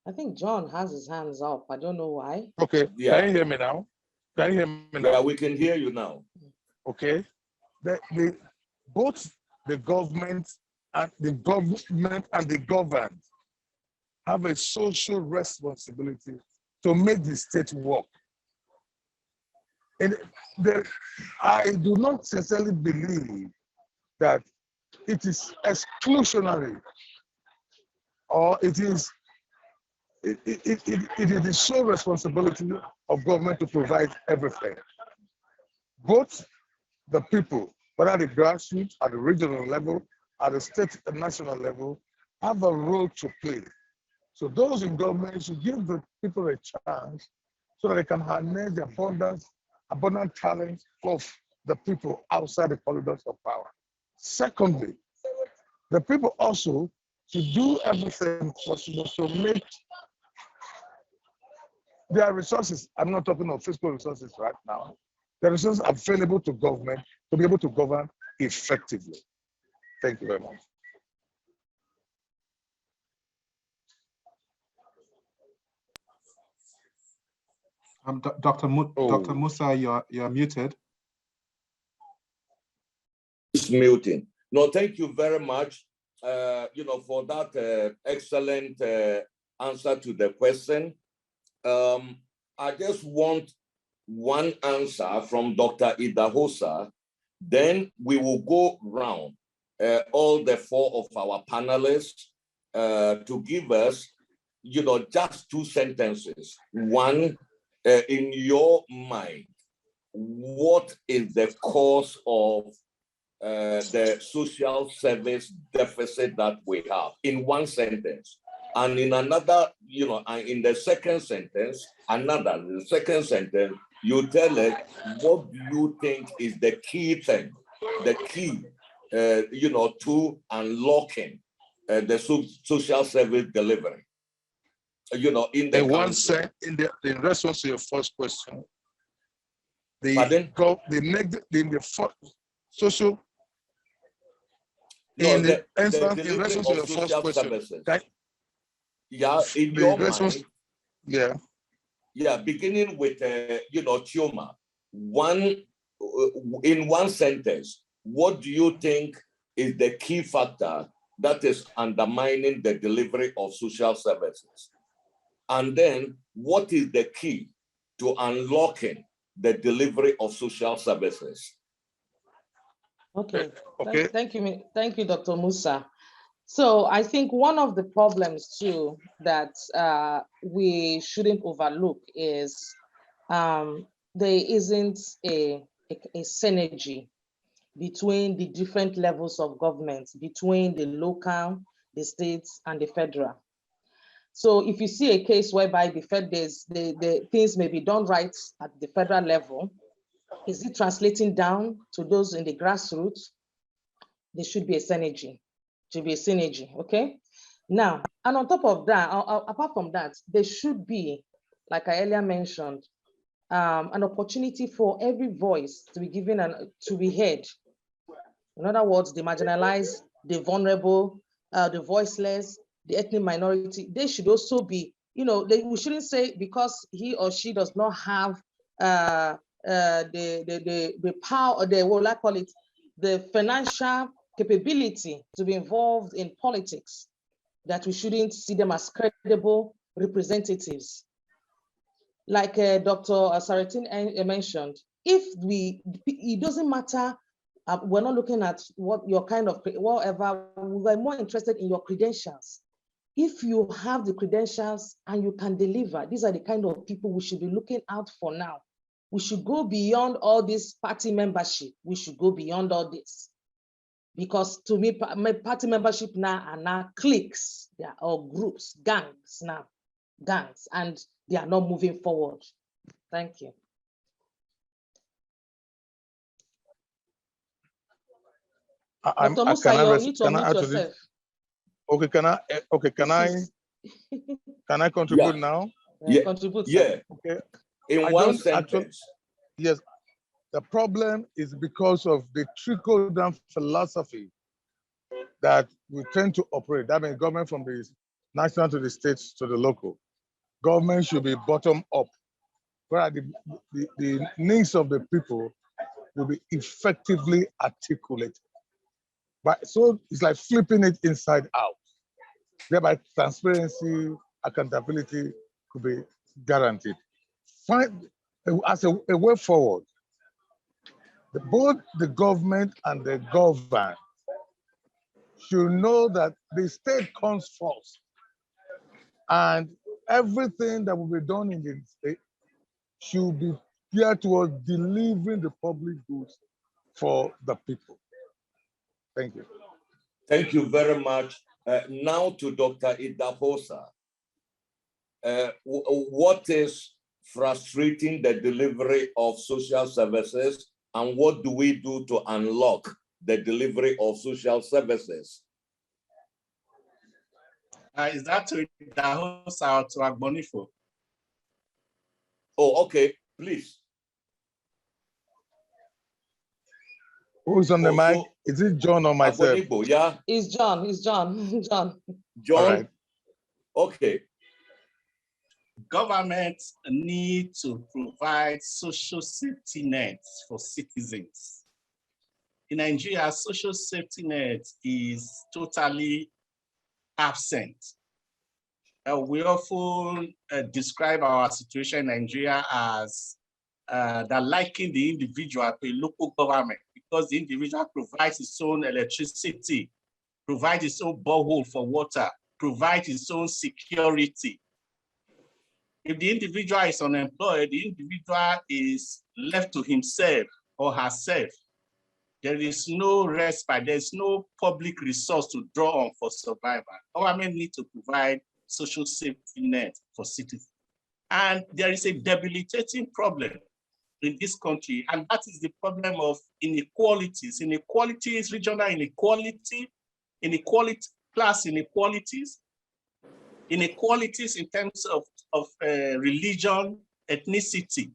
I think John has his hands up. I don't know why. Okay, yeah. Can you hear me now? Can you hear me now? Yeah, we can hear you now. Okay. Both the government and the governed have a social responsibility to make the state work. And I do not sincerely believe that it is exclusionary or it is the sole responsibility of government to provide everything. Both the people, whether at the grassroots, at the regional level, at the state and national level, have a role to play So those in government should give the people a chance so that they can harness the abundant talent of the people outside the corridors of power. Secondly, the people also should do everything possible to make their resources, I'm not talking of fiscal resources right now, the resources available to government to be able to govern effectively. Thank you very much. Dr. Musa, you're muted. It's muting. No, thank you very much, for that excellent answer to the question. I just want one answer from Dr. Idahosa. Then we will go round all the four of our panelists to give us, just two sentences. One, in your mind, what is the cause of the social service deficit that we have in one sentence? And in another, in the second sentence, you tell us what do you think is the key thing, the key, to unlocking the social service delivery. In the one sense, in response to your first question, social. No, in the response to your first question, okay? Yeah, in your mind, yeah, beginning with Chioma, in one sentence, what do you think is the key factor that is undermining the delivery of social services? And then, what is the key to unlocking the delivery of social services? Okay. Thank you, Dr. Musa. So I think one of the problems too that we shouldn't overlook is there isn't a synergy between the different levels of government, between the local, the states, and the federal. So if you see a case whereby the things may be done right at the federal level, is it translating down to those in the grassroots? There should be a synergy. Okay? Now, and on top of that, apart from that, there should be, like I earlier mentioned, an opportunity for every voice to be given and to be heard. In other words, the marginalized, the vulnerable, the voiceless, the ethnic minority, they should also be, we shouldn't say because he or she does not have the power, or what I call it, the financial capability to be involved in politics, that we shouldn't see them as credible representatives. Like Dr. Saratin mentioned, it doesn't matter, we're not looking at what your kind of, whatever, we're more interested in your credentials. If you have the credentials and you can deliver, these are the kind of people we should be looking out for now. We should go beyond all this party membership. We should go beyond all this. Because to me, my party membership now are now cliques, they are all groups, gangs now, and they are not moving forward. Thank you. Dr. Musa, you need to unmute yourself. Okay, can I contribute now? Yeah, contribute. Yeah. Okay. In one sentence. Yes. The problem is because of the trickle-down philosophy that we tend to operate. That means government from the national to the states to the local. Government should be bottom up, where the needs of the people will be effectively articulated. But so it's like flipping it inside out. Thereby transparency, accountability could be guaranteed. Find as a way forward, both the government and the governed should know that the state comes first, and everything that will be done in the state should be geared towards delivering the public goods for the people. Thank you. Thank you very much. Now to Dr. Idahosa. what is frustrating the delivery of social services, and what do we do to unlock the delivery of social services? Is that to the host or to Agbonifo? Oh, okay, please. Who's on the mic? Is it John or myself? Agbonifo, yeah? It's John, it's John, John. John? Right. Okay. Governments need to provide social safety nets for citizens. In Nigeria, social safety net is totally absent. We often describe our situation in Nigeria as that liking the individual to a local government, because the individual provides his own electricity, provides his own borehole for water, provides his own security. If the individual is unemployed, the individual is left to himself or herself. There is no respite, there's no public resource to draw on for survival. Government need to provide social safety net for citizens. And there is a debilitating problem in this country, and that is the problem of inequalities. Inequalities, regional inequality, class inequalities, inequalities in terms of religion, ethnicity.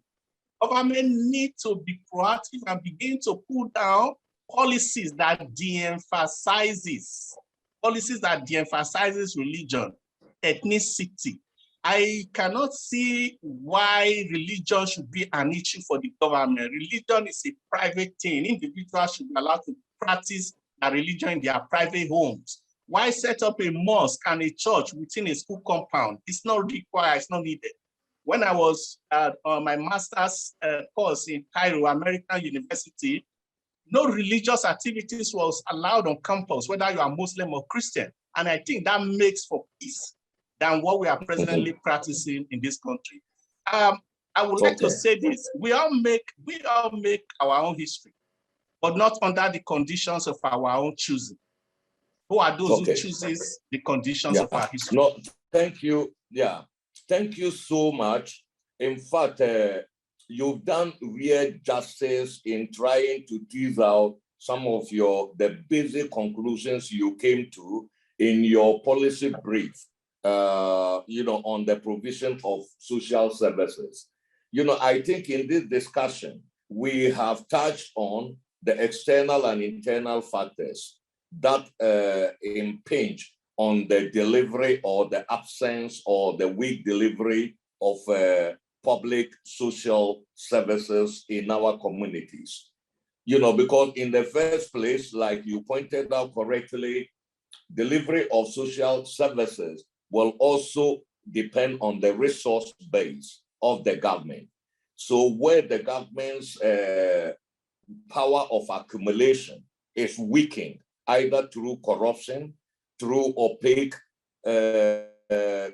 Government need to be proactive and begin to put down policies that de-emphasizes religion, ethnicity. I cannot see why religion should be an issue for the government. Religion is a private thing. Individuals should be allowed to practice their religion in their private homes. Why set up a mosque and a church within a school compound? It's not required, it's not needed. When I was on my master's course in Cairo, American University, no religious activities was allowed on campus, whether you are Muslim or Christian. And I think that makes for peace than what we are presently practicing in this country. I would like to say this: we all make our own history, but not under the conditions of our own choosing. Who are those who chooses the conditions of our history? No, thank you. Yeah, thank you so much. In fact, you've done real justice in trying to tease out some of the basic conclusions you came to in your policy brief. On the provision of social services. I think in this discussion, we have touched on the external and internal factors that impinge on the delivery or the absence or the weak delivery of public social services in our communities. Because in the first place, like you pointed out correctly, delivery of social services will also depend on the resource base of the government. So where the government's power of accumulation is weakened, either through corruption, through opaque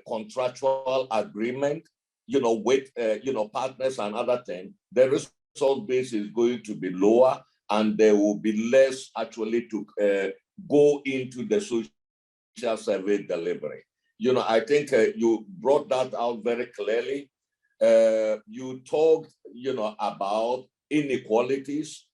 contractual agreement, with partners and other things, the resource base is going to be lower, and there will be less actually to go into the social service delivery. I think you brought that out very clearly. You talked, about inequalities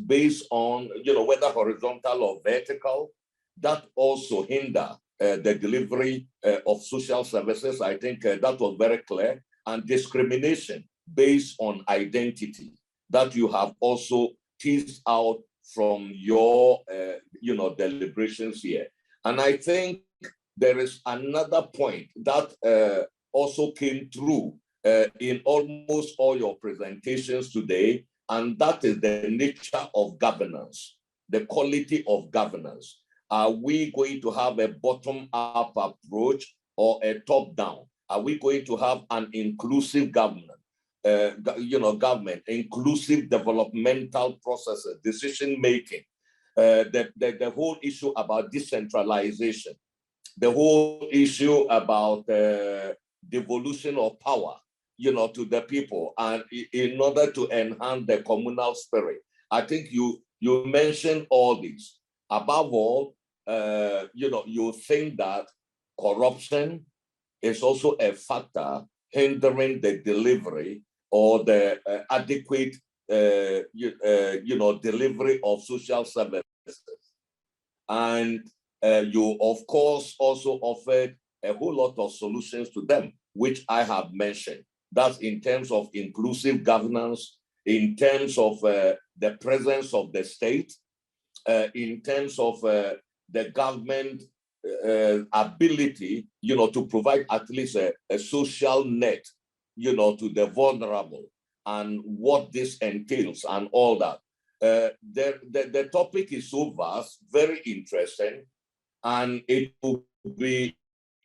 based on, whether horizontal or vertical, that also hinder the delivery of social services. I think that was very clear. And discrimination based on identity that you have also teased out from your, deliberations here. And I think there is another point that also came through in almost all your presentations today, and that is the nature of governance, the quality of governance. Are we going to have a bottom-up approach or a top-down? Are we going to have an inclusive government, inclusive developmental processes, decision-making, the whole issue about decentralization, the whole issue about devolution of power, to the people, and in order to enhance the communal spirit. I think you mentioned all these. Above all, you think that corruption is also a factor hindering the delivery or the adequate delivery of social services. And you, of course, also offered a whole lot of solutions to them, which I have mentioned. That's in terms of inclusive governance, in terms of the presence of the state, in terms of the government ability, to provide at least a social net, to the vulnerable, and what this entails and all that. The topic is so vast, very interesting, and it will be,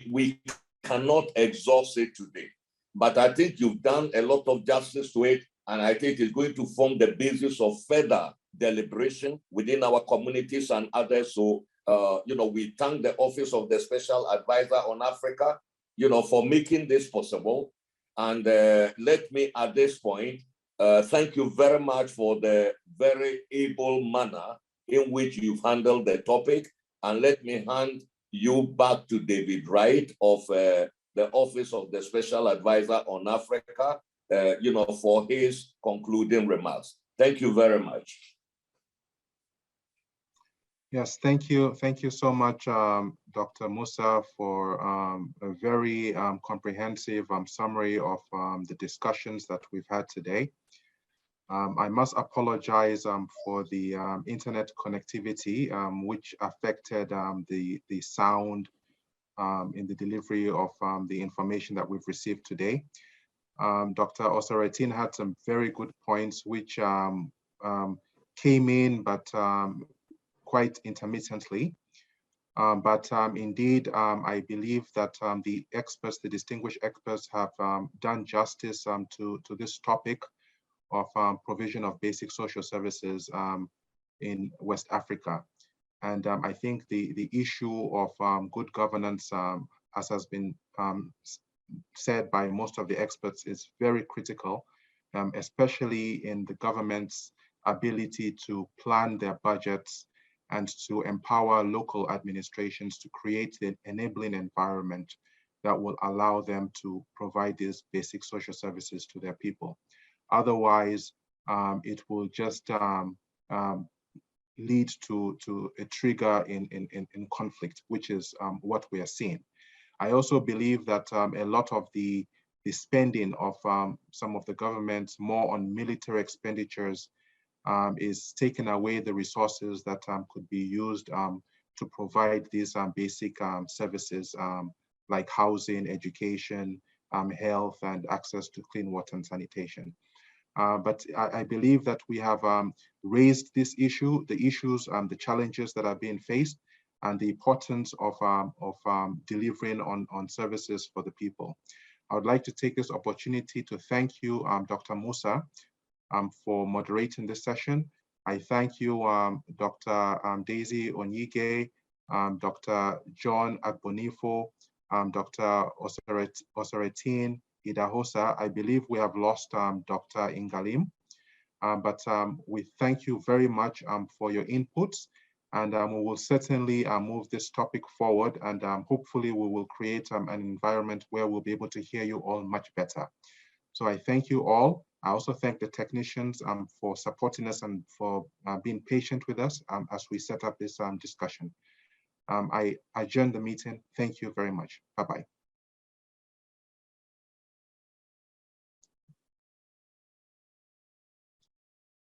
we cannot exhaust it today. But I think you've done a lot of justice to it, and I think it's going to form the basis of further deliberation within our communities and others. So, we thank the Office of the Special Advisor on Africa, for making this possible. And let me, at this point, thank you very much for the very able manner in which you've handled the topic. And let me hand you back to David Wright of the Office of the Special Advisor on Africa, for his concluding remarks. Thank you very much. Yes, thank you. Thank you so much, Dr. Musa, for a very comprehensive summary of the discussions that we've had today. I must apologize for the internet connectivity, which affected the sound in the delivery of the information that we've received today. Dr. Osaratin had some very good points which came in, but quite intermittently. Indeed, I believe that the experts, the distinguished experts, have done justice to this topic of provision of basic social services in West Africa. And I think the issue of good governance, as has been said by most of the experts, is very critical, especially in the government's ability to plan their budgets and to empower local administrations to create an enabling environment that will allow them to provide these basic social services to their people. Otherwise, it will just lead to a trigger in conflict, which is what we are seeing. I also believe that a lot of the spending of some of the governments more on military expenditures is taking away the resources that could be used to provide these basic services like housing, education, health, and access to clean water and sanitation. But I believe that we have raised this issue, the issues, the challenges that are being faced, and the importance of delivering on services for the people. I would like to take this opportunity to thank you, Dr. Musa, for moderating this session. I thank you, Dr. Daisy Onyige, Dr. John Agbonifo, Dr. Osaratin Idahosa. I believe we have lost Dr. Ingalim, but we thank you very much for your inputs, and we will certainly move this topic forward, and hopefully we will create an environment where we'll be able to hear you all much better. So I thank you all. I also thank the technicians for supporting us and for being patient with us as we set up this discussion. I adjourn the meeting. Thank you very much. Bye-bye.